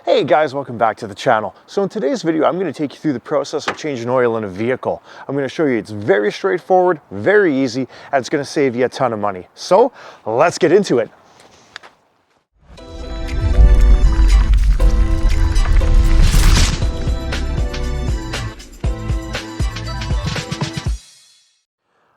Hey guys, welcome back to the channel. So in today's video, I'm going to take you through the process of changing oil in a vehicle. I'm going to show you it's very straightforward, very easy, and it's going to save you a ton of money. So let's get into it.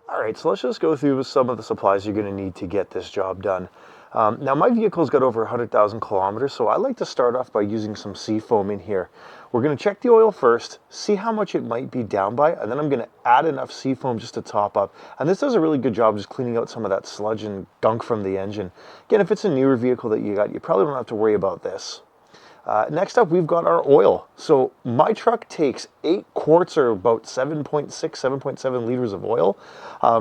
Alright, so let's just go through some of the supplies you're going to need to get this job done. Now my vehicle's got over 100,000 kilometers, so I like to start off by using some seafoam in here. We're going to check the oil first, see how much it might be down by, and then I'm going to add enough seafoam just to top up. And this does a really good job just cleaning out some of that sludge and gunk from the engine. Again, if it's a newer vehicle that you got, you probably don't have to worry about this. Next up, we've got our oil. So my truck takes 8 quarts or about 7.6, 7.7 liters of oil.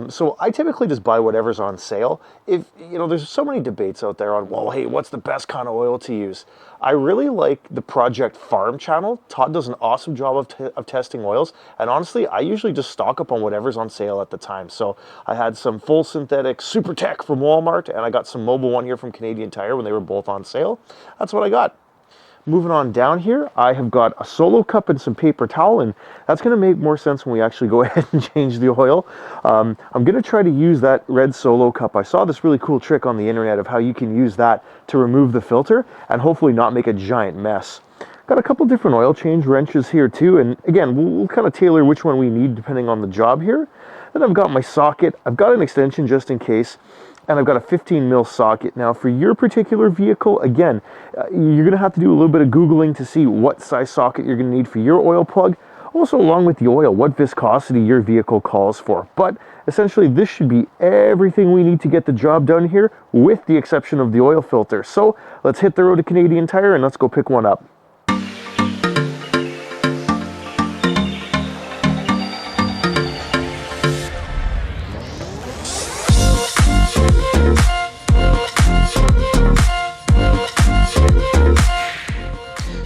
So I typically just buy whatever's on sale. If, there's so many debates out there on, well, hey, what's the best kind of oil to use? I really like the Project Farm channel. Todd does an awesome job of testing oils. And honestly, I usually just stock up on whatever's on sale at the time. So I had some full synthetic Super Tech from Walmart, and I got some Mobil One here from Canadian Tire when they were both on sale. That's what I got. Moving on down here, I have got a Solo cup and some paper towel, and that's going to make more sense when we actually go ahead and change the oil. I'm going to try to use that red Solo cup. I saw this really cool trick on the internet of how you can use that to remove the filter and hopefully not make a giant mess. Got a couple different oil change wrenches here too, and again, we'll kind of tailor which one we need depending on the job here. Then I've got my socket. I've got an extension just in case. And I've got a 15 mil socket. Now for your particular vehicle, again, you're gonna have to do a little bit of Googling to see what size socket you're gonna need for your oil plug. Also along with the oil, what viscosity your vehicle calls for. But essentially this should be everything we need to get the job done here with the exception of the oil filter. So let's hit the road to Canadian Tire and let's go pick one up.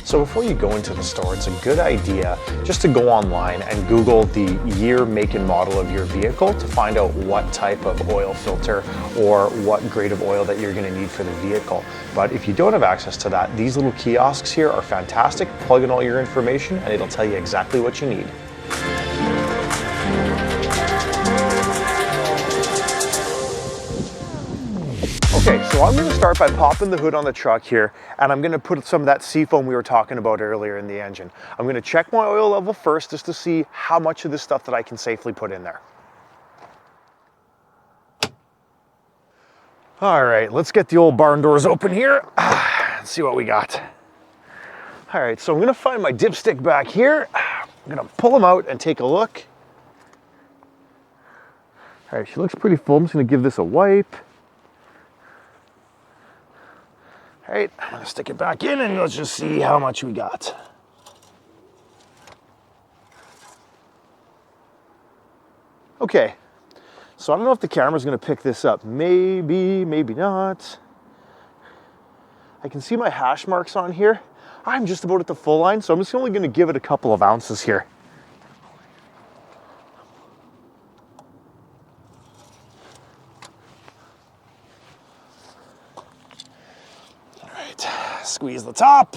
So before you go into the store, it's a good idea just to go online and Google the year, make, and model of your vehicle to find out what type of oil filter or what grade of oil that you're going to need for the vehicle. But if you don't have access to that, these little kiosks here are fantastic. Plug in all your information and it'll tell you exactly what you need. Okay, so I'm going to start by popping the hood on the truck here, and I'm going to put some of that seafoam we were talking about earlier in the engine. I'm going to check my oil level first just to see how much of this stuff that I can safely put in there. All right, let's get the old barn doors open here and see what we got. All right, so I'm going to find my dipstick back here. I'm going to pull them out and take a look. All right, she looks pretty full. I'm just going to give this a wipe. All right, I'm gonna stick it back in and let's just see how much we got. Okay, so I don't know if the camera's gonna pick this up. Maybe, maybe not. I can see my hash marks on here. I'm just about at the full line, so I'm just only gonna give it a couple of ounces here. Squeeze the top.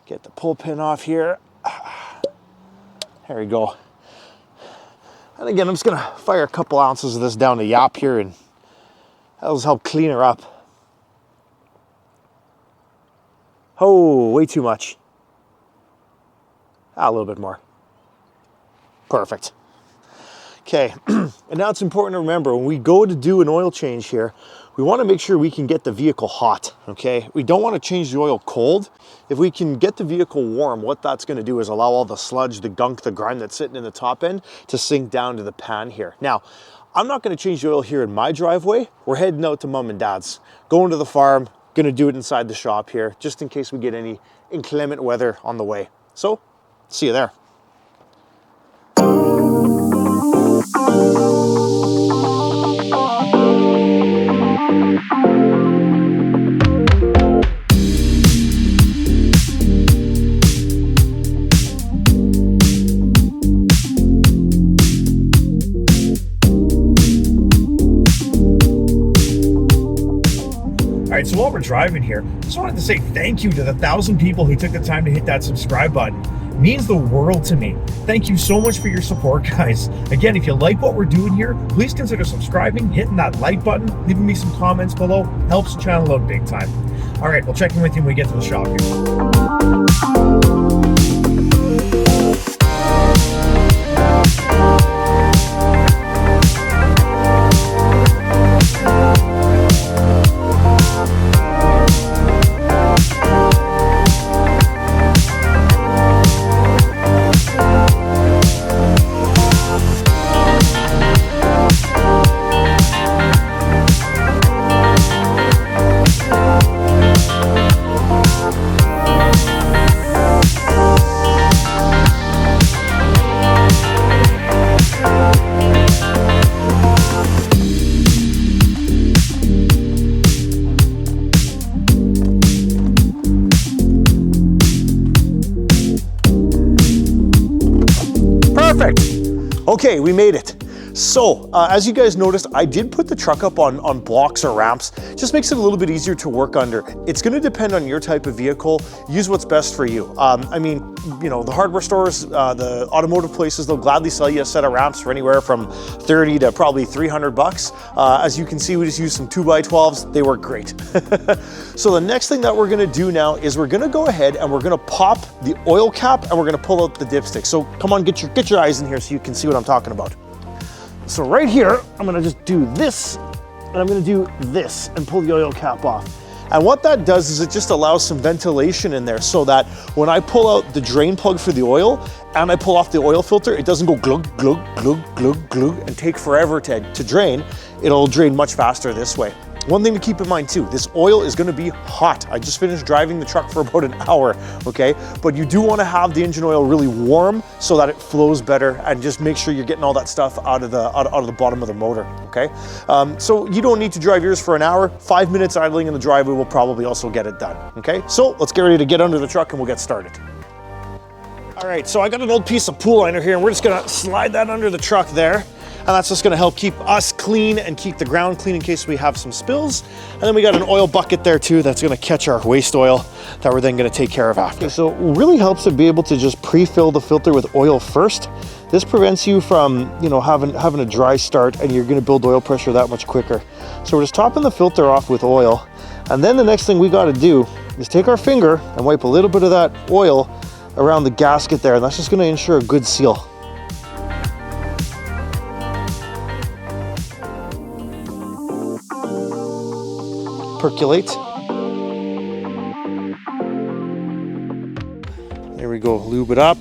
Get the pull pin off here. There we go. And again, I'm just gonna fire a couple ounces of this down the yap here and that'll help clean her up. Oh, way too much. A little bit more. Perfect. Okay, and now it's important to remember when we go to do an oil change here, we want to make sure we can get the vehicle hot, okay? We don't want to change the oil cold. If we can get the vehicle warm, what that's going to do is allow all the sludge, the gunk, the grime that's sitting in the top end to sink down to the pan here. Now, I'm not going to change the oil here in my driveway. We're heading out to mom and dad's, going to the farm, going to do it inside the shop here, just in case we get any inclement weather on the way. So, see you there. All right, so what we're we're driving here, just wanted to say thank you to the 1,000 people who took the time to hit that subscribe button. It means the world to me. Thank you so much for your support, guys. Again, if you like what we're doing here, please consider subscribing, hitting that like button, leaving me some comments below. Helps the channel out big time. All right, we'll check in with you when we get to the shop here. Perfect. Okay, we made it. So, as you guys noticed, I did put the truck up on blocks or ramps. Just makes it a little bit easier to work under. It's going to depend on your type of vehicle. Use what's best for you. I mean, you know, the hardware stores, the automotive places, they'll gladly sell you a set of ramps for anywhere from 30 to probably 300 bucks. As you can see, we just used some 2x12s. They work great. So the next thing that we're going to do now is we're going to go ahead and we're going to pop the oil cap and we're going to pull out the dipstick. So come on, get your eyes in here so you can see what I'm talking about. So right here, I'm gonna just do this, and I'm gonna do this and pull the oil cap off. And what that does is it just allows some ventilation in there so that when I pull out the drain plug for the oil and I pull off the oil filter, it doesn't go glug, glug, glug, glug, glug, and take forever to drain. It'll drain much faster this way. One thing to keep in mind too, this oil is gonna be hot. I just finished driving the truck for about an hour, okay? But you do wanna have the engine oil really warm so that it flows better and just make sure you're getting all that stuff out of the bottom of the motor, okay? So you don't need to drive yours for an hour. 5 minutes idling in the driveway will probably also get it done, okay? So let's get ready to get under the truck and we'll get started. All right, so I got an old piece of pool liner here and we're just gonna slide that under the truck there. And that's just gonna help keep us clean and keep the ground clean in case we have some spills. And then we got an oil bucket there too that's gonna catch our waste oil that we're then gonna take care of after. Okay, so it really helps to be able to just pre-fill the filter with oil first. This prevents you from, you know, having a dry start and you're gonna build oil pressure that much quicker. So we're just topping the filter off with oil. And then the next thing we gotta do is take our finger and wipe a little bit of that oil around the gasket there. And that's just gonna ensure a good seal. Percolate. There we go, lube it up.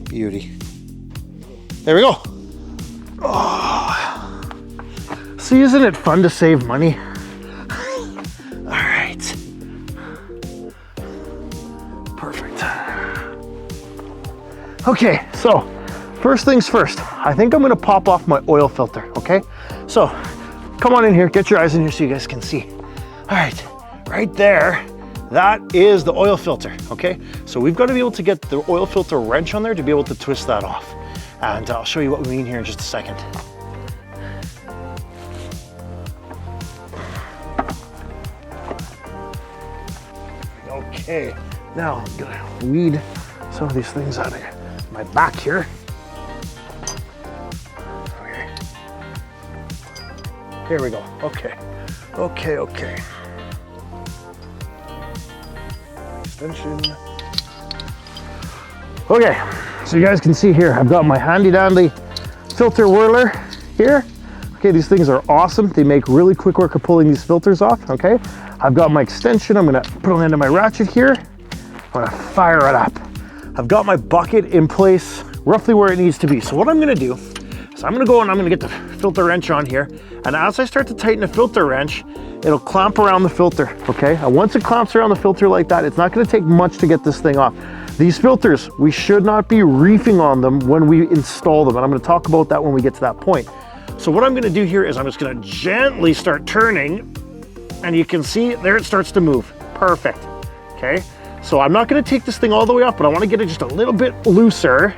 Beauty. There we go. Oh. See, isn't it fun to save money? All right. Perfect. Okay, so first things first, I think I'm gonna pop off my oil filter, okay? So, come on in here, get your eyes in here so you guys can see. All right there, that is the oil filter, okay? So we've gotta be able to get the oil filter wrench on there to be able to twist that off. And I'll show you what we mean here in just a second. Okay, now I'm gonna weed some of these things out of my back here. Here we go. Okay. Extension. Okay, so you guys can see here, I've got my handy dandy filter whirler here. Okay, these things are awesome. They make really quick work of pulling these filters off, okay? I've got my extension. I'm gonna put it into my ratchet here. I'm gonna fire it up. I've got my bucket in place roughly where it needs to be. So what I'm gonna do is I'm gonna go and I'm gonna get the filter wrench on here. And as I start to tighten the filter wrench, it'll clamp around the filter, okay? And once it clamps around the filter like that, it's not gonna take much to get this thing off. These filters, we should not be reefing on them when we install them. And I'm gonna talk about that when we get to that point. So what I'm gonna do here is I'm just gonna gently start turning, and you can see there it starts to move. Perfect, okay? So I'm not gonna take this thing all the way off, but I wanna get it just a little bit looser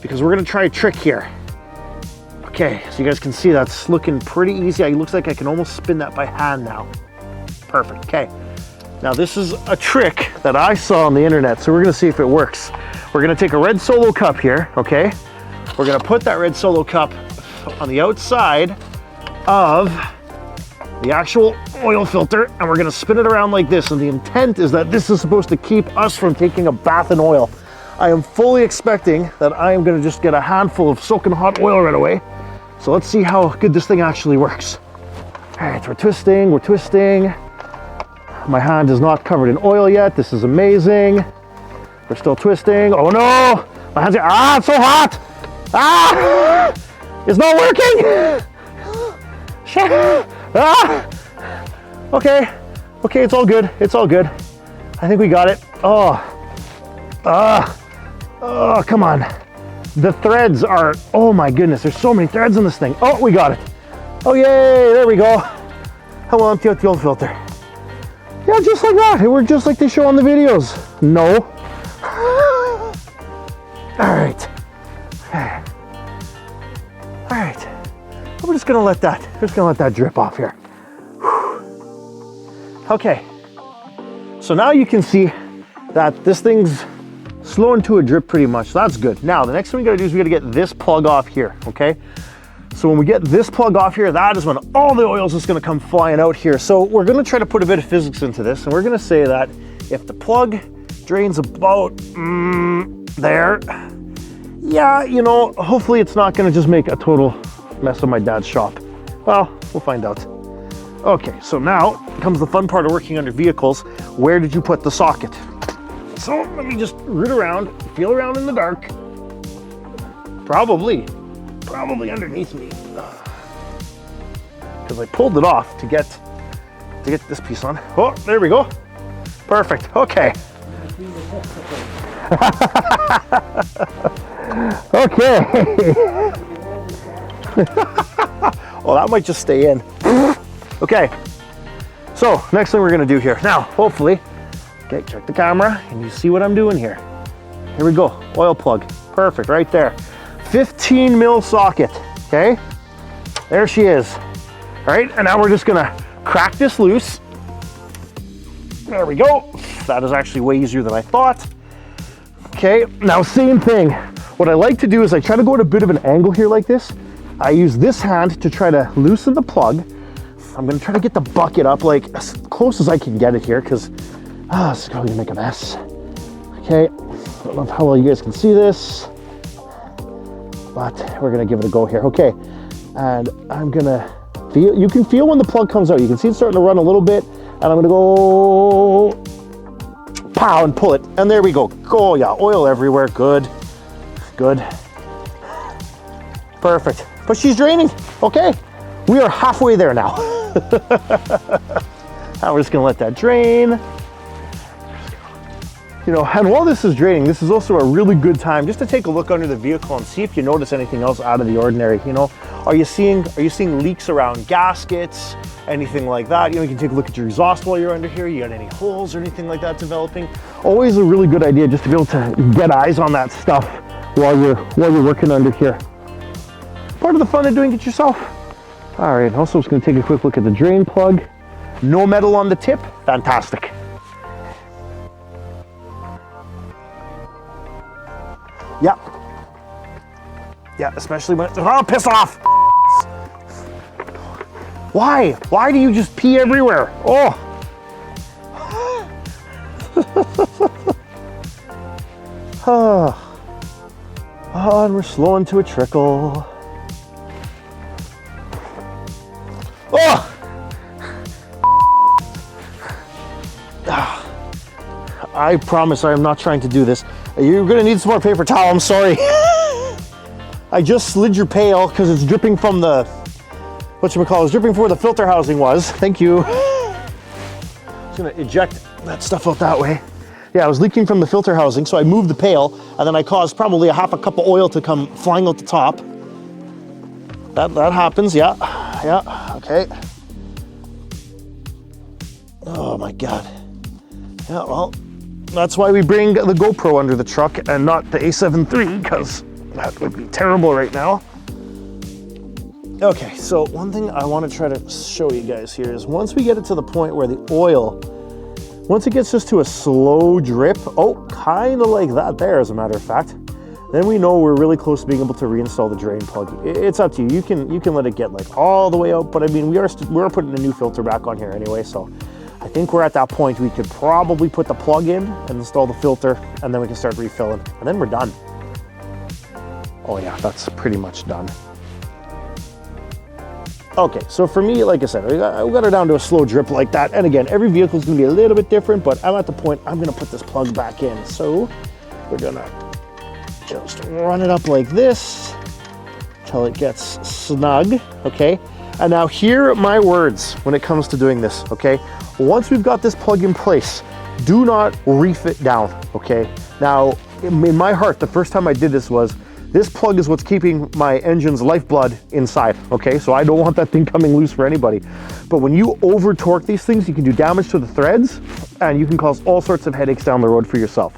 because we're gonna try a trick here. Okay, so you guys can see that's looking pretty easy. It looks like I can almost spin that by hand now. Perfect, okay. Now this is a trick that I saw on the internet, so we're gonna see if it works. We're gonna take a red Solo cup here, okay? We're gonna put that red Solo cup on the outside of the actual oil filter, and we're gonna spin it around like this. And the intent is that this is supposed to keep us from taking a bath in oil. I am fully expecting that I am gonna just get a handful of soaking hot oil right away. So let's see how good this thing actually works. All right, we're twisting. My hand is not covered in oil yet. This is amazing. We're still twisting. Oh no, my hands are, it's so hot. Ah, it's not working. Shit. Ah. Okay, it's all good. I think we got it. Oh, come on. The threads are, oh my goodness, there's so many threads in this thing. Oh, we got it. Oh yay, there we go. How will I empty out the oil filter? Yeah, just like that. It worked just like they show on the videos. No. All right. We're just gonna let that drip off here. Okay. So now you can see that this thing's slowing to a drip pretty much. That's good. Now, the next thing we gotta do is we gotta get this plug off here, okay? So when we get this plug off here, that is when all the oil is just gonna come flying out here. So we're gonna try to put a bit of physics into this, and we're gonna say that if the plug drains about there, yeah, you know, hopefully it's not gonna just make a total mess of my dad's shop. Well, we'll find out. Okay, so now comes the fun part of working under vehicles. Where did you put the socket? So let me just root around, feel around in the dark. Probably underneath me. Because I pulled it off to get this piece on. Oh, there we go. Perfect, okay. Okay. Oh, that might just stay in. Okay, so next thing we're gonna do here. Now, hopefully, okay, check the camera and you see what I'm doing here. Here we go, oil plug, perfect, right there. 15 mil socket, okay? There she is. All right, and now we're just gonna crack this loose. There we go. That is actually way easier than I thought. Okay, now same thing. What I like to do is I try to go at a bit of an angle here like this. I use this hand to try to loosen the plug. I'm gonna try to get the bucket up like as close as I can get it here because this is going to make a mess. Okay, I don't know how well you guys can see this, but we're gonna give it a go here. Okay, and I'm gonna feel, you can feel when the plug comes out. You can see it's starting to run a little bit, and I'm gonna go pow and pull it, and there we go. Oh yeah, oil everywhere, good. Perfect, but she's draining, okay. We are halfway there now. Now we're just gonna let that drain. You know, and while this is draining, this is also a really good time just to take a look under the vehicle and see if you notice anything else out of the ordinary. You know, are you seeing leaks around gaskets, anything like that? You know, you can take a look at your exhaust while you're under here. You got any holes or anything like that developing? Always a really good idea just to be able to get eyes on that stuff while you're working under here. Part of the fun of doing it yourself. All right, also just gonna take a quick look at the drain plug. No metal on the tip, fantastic. Yeah, especially when, oh, piss off. Why do you just pee everywhere? Oh. Oh, and we're slowing to a trickle. Oh! I promise I am not trying to do this. You're gonna need some more paper towel, I'm sorry. I just slid your pail because it's dripping from the, it's dripping from where the filter housing was. Thank you. Just gonna eject that stuff out that way. Yeah, I was leaking from the filter housing, so I moved the pail, and then I caused probably a half a cup of oil to come flying out the top. That happens, yeah, okay. Oh my God. Yeah, well, that's why we bring the GoPro under the truck and not the A7 III, because that would be terrible right now. Okay, so one thing I want to try to show you guys here is once we get it to the point where the oil, once it gets just to a slow drip, oh, kind of like that there, as a matter of fact, then we know we're really close to being able to reinstall the drain plug. It's up to you. You can let it get like all the way out, but I mean, we are putting a new filter back on here anyway, so I think we're at that point. We could probably put the plug in and install the filter, and then we can start refilling, and then we're done. Oh yeah, that's pretty much done. Okay, so for me, like I said, we got her down to a slow drip like that. And again, every vehicle is going to be a little bit different, but I'm at the point I'm going to put this plug back in. So we're going to just run it up like this till it gets snug, okay? And now hear my words when it comes to doing this, okay? Once we've got this plug in place, do not reef it down, okay? Now, in my heart, the first time I did this was, this plug is what's keeping my engine's lifeblood inside, okay? So I don't want that thing coming loose for anybody. But when you over torque these things, you can do damage to the threads and you can cause all sorts of headaches down the road for yourself.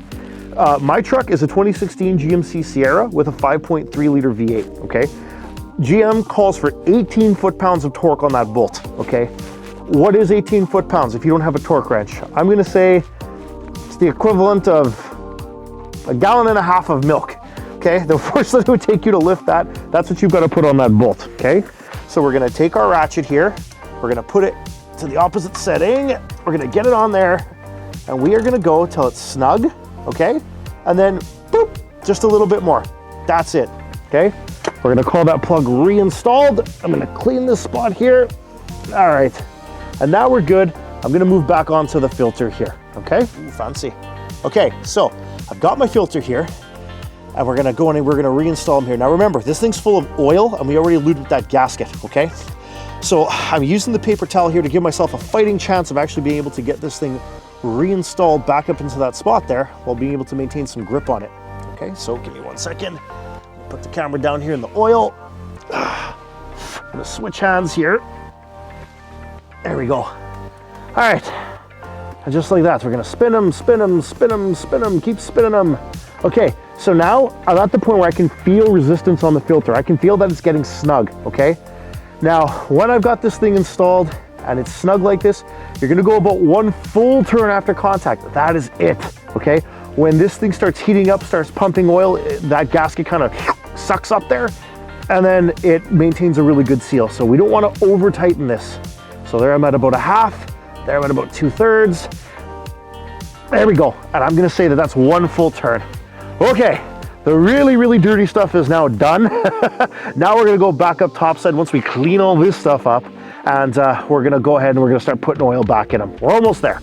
My truck is a 2016 GMC Sierra with a 5.3 liter V8, okay? GM calls for 18 foot-pounds of torque on that bolt, okay? What is 18 foot-pounds if you don't have a torque wrench? I'm gonna say it's the equivalent of 1.5 gallons of milk. Okay, the force that it would take you to lift that, that's what you've got to put on that bolt, okay? So we're gonna take our ratchet here, we're gonna put it to the opposite setting, we're gonna get it on there, and we are gonna go till it's snug, okay? And then, boop, just a little bit more. That's it, okay? We're gonna call that plug reinstalled. I'm gonna clean this spot here. All right, and now we're good. I'm gonna move back onto the filter here, okay? Ooh, fancy. Okay, so I've got my filter here, and we're gonna go in and we're gonna reinstall them here. Now remember, this thing's full of oil and we already lubed that gasket, okay? So I'm using the paper towel here to give myself a fighting chance of actually being able to get this thing reinstalled back up into that spot there while being able to maintain some grip on it. Okay, so give me 1 second. Put the camera down here in the oil. I'm gonna switch hands here. There we go. All right, and just like that, we're gonna spin them, spin them, spin them, spin them, keep spinning them. Okay, so now I'm at the point where I can feel resistance on the filter. I can feel that it's getting snug, okay? Now, when I've got this thing installed and it's snug like this, you're gonna go about 1 full turn after contact. That is it, okay? When this thing starts heating up, starts pumping oil, that gasket kind of sucks up there, and then it maintains a really good seal. So we don't wanna over tighten this. So there I'm at about 1/2, there I'm at about 2/3. There we go, and I'm gonna say that that's 1 full turn. Okay, the really, really dirty stuff is now done. Now we're gonna go back up topside once we clean all this stuff up, and we're gonna go ahead and we're gonna start putting oil back in them. We're almost there.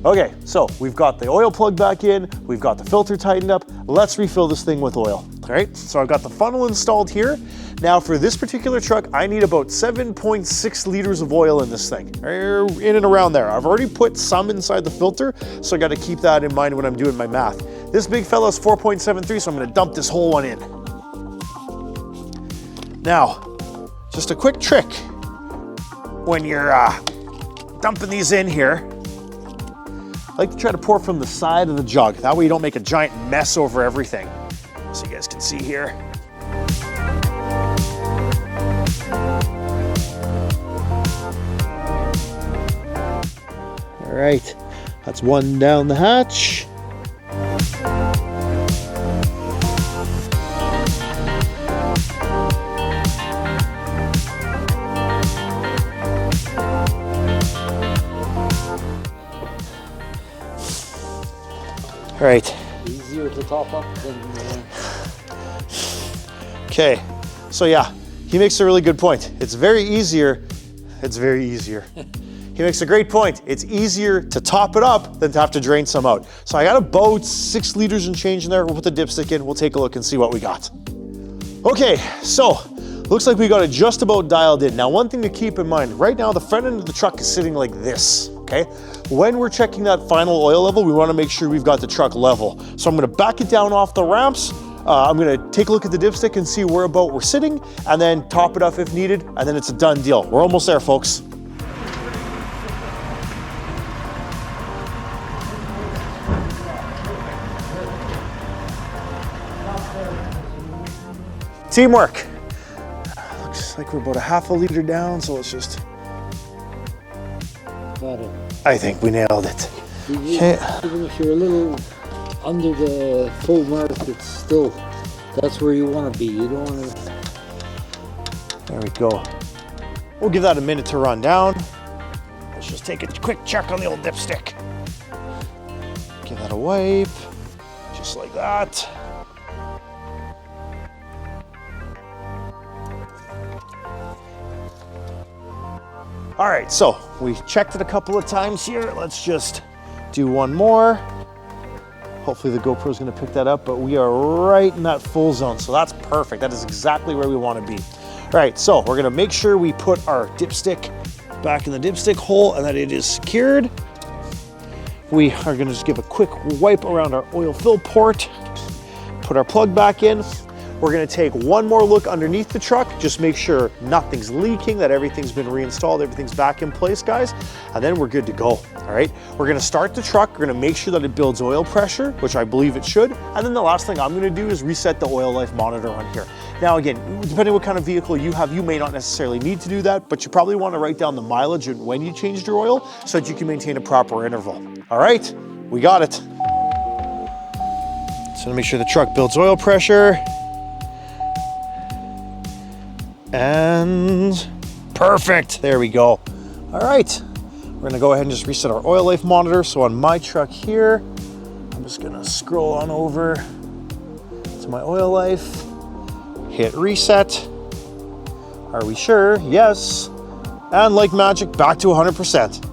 Okay, so we've got the oil plug back in, we've got the filter tightened up. Let's refill this thing with oil, all right? So I've got the funnel installed here. Now for this particular truck, I need about 7.6 liters of oil in this thing, in and around there. I've already put some inside the filter, so I gotta keep that in mind when I'm doing my math. This big fella is 4.73, so I'm gonna dump this whole one in. Now, just a quick trick. When you're dumping these in here, I like to try to pour from the side of the jug. That way you don't make a giant mess over everything. So you guys can see here. All right, that's 1 down the hatch. All right. Easier to top up than... Okay, so yeah, he makes a really good point. It's very easier. He makes a great point. It's easier to top it up than to have to drain some out. So I got about 6 liters and change in there. We'll put the dipstick in. We'll take a look and see what we got. Okay, so looks like we got it just about dialed in. Now, one thing to keep in mind, right now the front end of the truck is sitting like this, okay? When we're checking that final oil level, we wanna make sure we've got the truck level. So I'm gonna back it down off the ramps. I'm gonna take a look at the dipstick and see where about we're sitting, and then top it up if needed, and then it's a done deal. We're almost there, folks. Teamwork. like we're about a half a liter down, so let's just... Got it. I think we nailed it. Okay. Even if you're a little under the full mark, it's still, that's where you want to be. You don't want to... There we go. We'll give that a minute to run down. Let's just take a quick check on the old dipstick. Give that a wipe, just like that. All right, so we checked it a couple of times here. Let's just do one more. Hopefully the GoPro is gonna pick that up, but we are right in that full zone, so that's perfect. That is exactly where we wanna be. All right, so we're gonna make sure we put our dipstick back in the dipstick hole and that it is secured. We are gonna just give a quick wipe around our oil fill port, put our plug back in. We're gonna take one more look underneath the truck, just make sure nothing's leaking, that everything's been reinstalled, everything's back in place, guys, and then we're good to go, all right? We're gonna start the truck, we're gonna make sure that it builds oil pressure, which I believe it should, and then the last thing I'm gonna do is reset the oil life monitor on here. Now again, depending what kind of vehicle you have, you may not necessarily need to do that, but you probably wanna write down the mileage and when you changed your oil so that you can maintain a proper interval. All right, we got it. So make sure the truck builds oil pressure. And perfect, there we go. All right, we're gonna go ahead and just reset our oil life monitor. So on my truck here, I'm just gonna scroll on over to my oil life, hit reset. Are we sure? Yes. And like magic, back to 100%.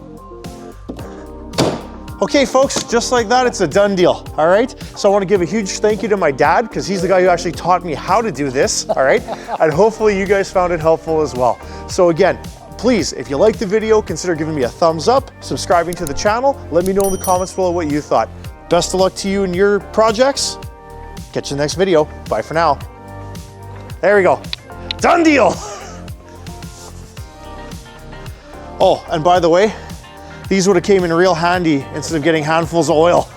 Okay, folks, just like that, it's a done deal, all right? So I want to give a huge thank you to my dad, because he's the guy who actually taught me how to do this, all right? And hopefully you guys found it helpful as well. So again, please, if you liked the video, consider giving me a thumbs up, subscribing to the channel. Let me know in the comments below what you thought. Best of luck to you and your projects. Catch you in the next video. Bye for now. There we go. Done deal. Oh, and by the way, these would have came in real handy instead of getting handfuls of oil.